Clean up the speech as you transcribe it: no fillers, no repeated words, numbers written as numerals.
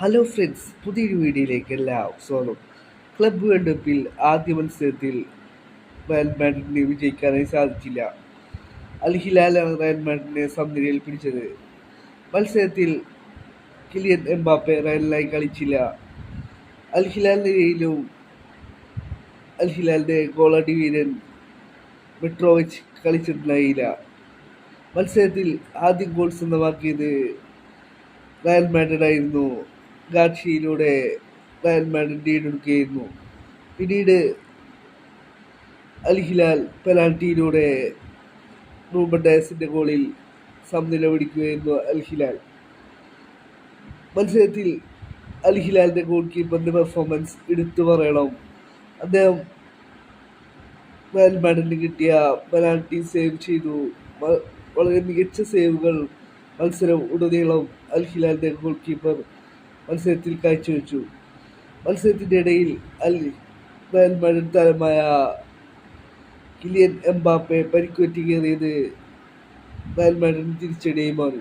Hello friends, പുതിയൊരു വീഡിയോയിലേക്ക് എല്ലാം സ്വാഗതം. ക്ലബ്ബ് വേൾഡ് കപ്പിൽ ആദ്യ മത്സരത്തിൽ റയൽ മാഡ്രിഡിന് വിജയിക്കാനായി സാധിച്ചില്ല. അൽ ഹിലാലാണ് റയൽ മാഡ്രിഡിനെ സമനിലയിൽ പിടിച്ചത്. മത്സരത്തിൽ കിലിയൻ എംബാപ്പെ റയലിനായി കളിച്ചില്ല. അൽ ഹിലാലിനെയും അൽ ഹിലാലിന്റെ ഗോളടി വീരൻ മിട്രോവിച്ച് കളിച്ചിട്ടുണ്ടായില്ല. മത്സരത്തിൽ ആദ്യം ഗോൾ സ്വന്തമാക്കിയത് റയൽ മാഡ്രിഡ് ആയിരുന്നു. ഗാർഷ്യയിലൂടെ റയൽ മാഡ്രിഡ് ലീഡെടുക്കുകയായിരുന്നു. പിന്നീട് അൽ ഹിലാൽ പെനാൽറ്റിയിലൂടെ റൂബൻ ഡയസിന്റെ ഗോളിൽ സമനില പിടിക്കുകയായിരുന്നു അൽ ഹിലാൽ. മത്സരത്തിൽ അൽ ഹിലാലിന്റെ ഗോൾ കീപ്പറിന്റെ പെർഫോമൻസ് എടുത്തു പറയണം. അദ്ദേഹം റയൽ മാഡ്രിഡിന് കിട്ടിയ പെനാൽറ്റി സേവ് ചെയ്തു. വളരെ മികച്ച സേവുകൾ മത്സരം ഉടനീളം അൽ ഹിലാലിന്റെ ഗോൾ കീപ്പർ മത്സരത്തിൽ കാഴ്ചവെച്ചു. മത്സരത്തിൻ്റെ ഇടയിൽ റയൽ മാഡ്രിഡ് താരമായ കിലിയൻ എംബാപ്പെ പരിക്കുപറ്റി കയറിയത് റയൽ മാഡ്രിഡിന് തിരിച്ചടിയായി മാറി.